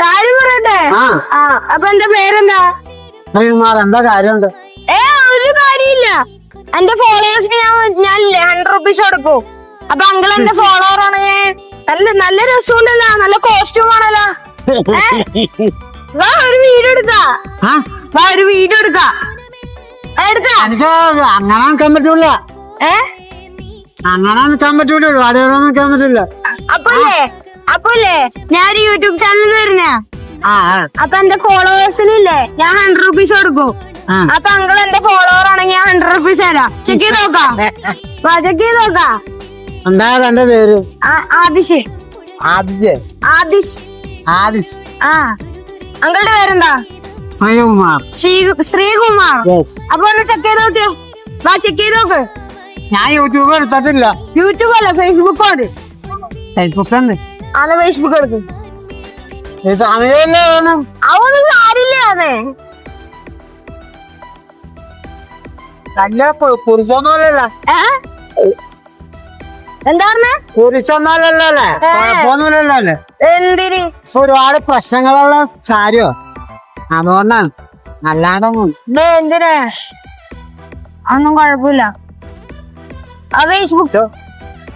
കാര്യം പറയട്ടെ. അപ്പൊ എന്റെ പേരെന്താ? എന്താ കാര്യമുണ്ട്? ഒരു കാര്യമില്ല. എന്റെ ഫോളോവേഴ്സിന് ഞാൻ 100 rupees കൊടുക്കും. അപ്പൊ അങ്കിൾ എന്റെ ഫോളോവർ ആണ്. നല്ല രസമുണ്ടല്ലോ, നല്ല കോസ്റ്റ്യൂം ആണല്ലോ. വാ ഒരു വീഡിയോ എടുക്കാ. ഒരു വീഡിയോ എടുക്കാ. എനിക്ക് അങ്ങനെ നിൽക്കാൻ പറ്റൂല. അങ്ങനെ നിൽക്കാൻ പറ്റൂല. ഒരുപാട് നേരം നിൽക്കാൻ പറ്റൂല. അപ്പോല്ലേ ഞാൻ യൂട്യൂബ് ചാനൽ വരുന്ന. അപ്പൊ എന്റെ ഫോളോവേഴ്സിനില്ലേ ഞാൻ 100 rupees കൊടുക്കും. അപ്പൊ അങ്കിൾ എന്റെ ഫോളോവർ ആണെങ്കിൽ ഞാൻ 100 rupees തരാം. ചെക്ക് ചെയ്ത് നോക്കാം. ചെക്ക് ചെയ്ത് നോക്കാം. എന്താ എന്റെ പേര്? ആദിഷ്. ആദിഷ്. അങ്കിളുടെ പേരെന്താ? ശ്രീകുമാർ. ശ്രീകുമാർ. അപ്പൊ ഒന്ന് ചെക്ക് ചെയ്ത് നോക്കിയോ. വാ ചെക്ക് ചെയ്ത് നോക്ക്. ഞാൻ യൂട്യൂബ് എടുത്തിട്ടില്ല. യൂട്യൂബ് അല്ല, ഫേസ്ബുക്ക് ആണ്. ഫേസ്ബുക്ക് ഫേസ്ബുക്ക് എടുക്കും. സമയമല്ലേ അതൊന്നും കാര്യമില്ലേ? നല്ല പുരുഷൊന്നുമല്ലല്ലോ. എന്താ പറഞ്ഞേ? പുരുഷൊന്നുമല്ലല്ലേ? കുഴപ്പമൊന്നുമില്ലല്ലേ? എന്തിന്? ഒരുപാട് പ്രശ്നങ്ങളുള്ള കാര്യോ, അതുകൊണ്ടാണ്. അല്ലാതൊന്നും എന്തിനാ? ഒന്നും കുഴപ്പമില്ല. ഫേസ്ബുക്ക്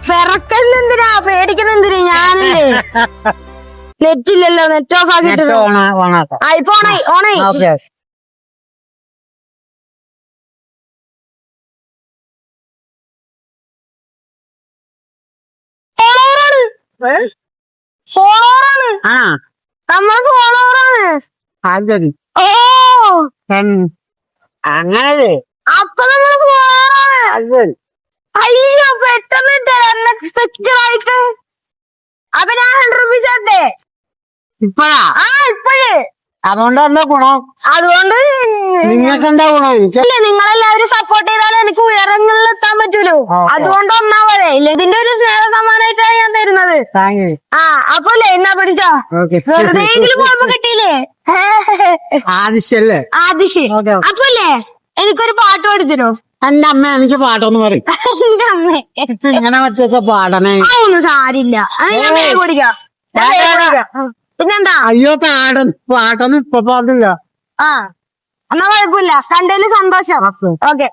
പിറക്കെന്തിനാ പേടിക്കുന്ന? എന്തിനാ? ഞാനല്ലേ നെറ്റില്ലല്ലോ. നെറ്റ് ഓഫ് ആക്കിട്ട് ഇപ്പൊ ഓണായി. ഫോളോവറാണ്. നമ്മളെ ഫോളോവറാണ്. ഓ അങ്ങനെ അപ്പൊ നമ്മള് ഫോളോവറാണ്. അയ്യോ പെട്ടെന്ന് അൺഎക്സ്പെക്ടഡ് ആയിട്ട്. അപ്പൊ ഞാൻ 100 rupees തരട്ടെ ഇപ്പഴാ? ഇപ്പഴേ. അതുകൊണ്ട് എന്താ ഗുണം? അതുകൊണ്ട് നിങ്ങൾക്ക് എന്താ ഗുണം? നിങ്ങളെല്ലാവരും സപ്പോർട്ട് ചെയ്താലേ എനിക്ക് ഉയരങ്ങളിൽ എത്താൻ പറ്റൂലോ. അതുകൊണ്ട് ഒന്നാമതേ ഇല്ല, ഇതിന്റെ ഒരു സ്നേഹ സമ്മാനമായിട്ടാണ് ഞാൻ തരുന്നത്. അപ്പോല്ലേ എന്നാ പിടിച്ചോ. വെറുതെയെങ്കിലും പോയപ്പോ കിട്ടിയില്ലേ? ആദിശല്ലേ? ആദിശ്. അപ്പോല്ലേ എനിക്കൊരു പാട്ട് പാടിത്തരോ? എന്റെ അമ്മ എനിക്ക് പാട്ടൊന്നും പറയും. എന്റെ അമ്മ ഇങ്ങനെ പറ്റൊക്കെ പാടണേ. ഒന്നും സാരില്ല. ഞാൻ വേഗം കുടിക്കാം. പിന്നെന്താ? അയ്യോ പാട്ടൊന്നും ഇപ്പൊ പാടില്ല. എന്നാ കുഴപ്പമില്ല. കണ്ടതില് സന്തോഷം. ഓക്കെ.